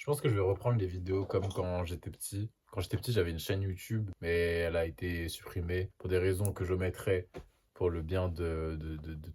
Je pense que je vais reprendre les vidéos comme quand j'étais petit. Quand j'étais petit, j'avais une chaîne YouTube, mais elle a été supprimée pour des raisons que je mettrai pour le bien de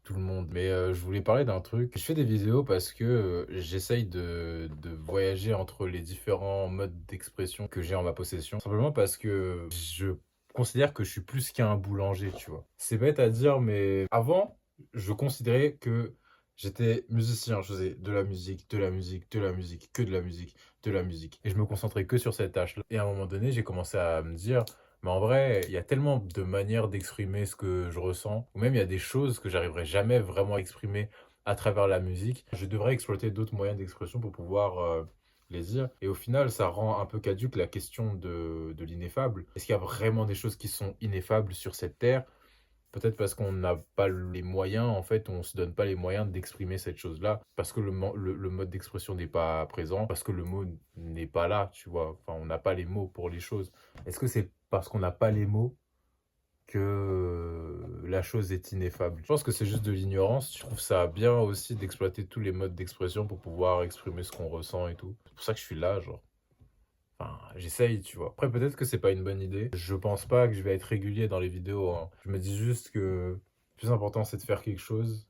tout le monde. Mais je voulais parler d'un truc. Je fais des vidéos parce que j'essaye de voyager entre les différents modes d'expression que j'ai en ma possession. Simplement parce que je considère que je suis plus qu'un boulanger, tu vois. C'est bête à dire, mais avant, je considérais que j'étais musicien, je faisais de la musique, de la musique, de la musique, que de la musique, de la musique. Et je me concentrais que sur cette tâche-là. Et à un moment donné, j'ai commencé à me dire, mais en vrai, il y a tellement de manières d'exprimer ce que je ressens, ou même il y a des choses que j'arriverai jamais vraiment à exprimer à travers la musique. Je devrais exploiter d'autres moyens d'expression pour pouvoir les dire. Et au final, ça rend un peu caduque la question de l'ineffable. Est-ce qu'il y a vraiment des choses qui sont ineffables sur cette terre? Peut-être parce qu'on n'a pas les moyens, en fait, on se donne pas les moyens d'exprimer cette chose-là, parce que le mode d'expression n'est pas présent, parce que le mot n'est pas là, tu vois. Enfin, on n'a pas les mots pour les choses. Est-ce que c'est parce qu'on n'a pas les mots que la chose est ineffable? Je pense que c'est juste de l'ignorance. Je trouve ça bien aussi d'exploiter tous les modes d'expression pour pouvoir exprimer ce qu'on ressent et tout. C'est pour ça que je suis là, genre. Enfin, j'essaye, tu vois. Après, peut-être que c'est pas une bonne idée. Je pense pas que je vais être régulier dans les vidéos, hein. Je me dis juste que le plus important, c'est de faire quelque chose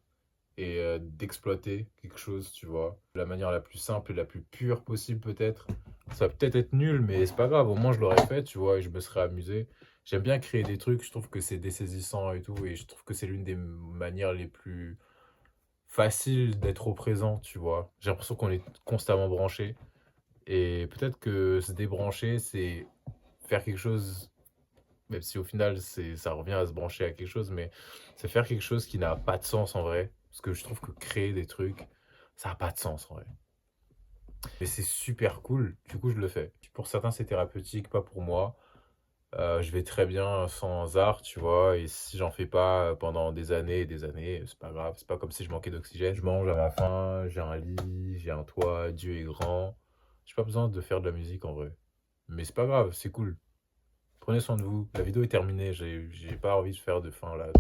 et d'exploiter quelque chose, tu vois. De la manière la plus simple et la plus pure possible, peut-être. Ça va peut-être être nul, mais c'est pas grave. Au moins, je l'aurais fait, tu vois, et je me serais amusé. J'aime bien créer des trucs. Je trouve que c'est dessaisissant et tout. Et je trouve que c'est l'une des manières les plus faciles d'être au présent, tu vois. J'ai l'impression qu'on est constamment branché. Et peut-être que se débrancher, c'est faire quelque chose, même si au final ça revient à se brancher à quelque chose, mais c'est faire quelque chose qui n'a pas de sens en vrai. Parce que je trouve que créer des trucs, ça n'a pas de sens en vrai. Mais c'est super cool, du coup je le fais. Pour certains c'est thérapeutique, pas pour moi. Je vais très bien sans art, tu vois, et si j'en fais pas pendant des années et des années, c'est pas grave, c'est pas comme si je manquais d'oxygène. Je mange à ma faim, j'ai un lit, j'ai un toit, Dieu est grand. J'ai pas besoin de faire de la musique en vrai. Mais c'est pas grave, c'est cool. Prenez soin de vous. La vidéo est terminée, j'ai pas envie de faire de fin là.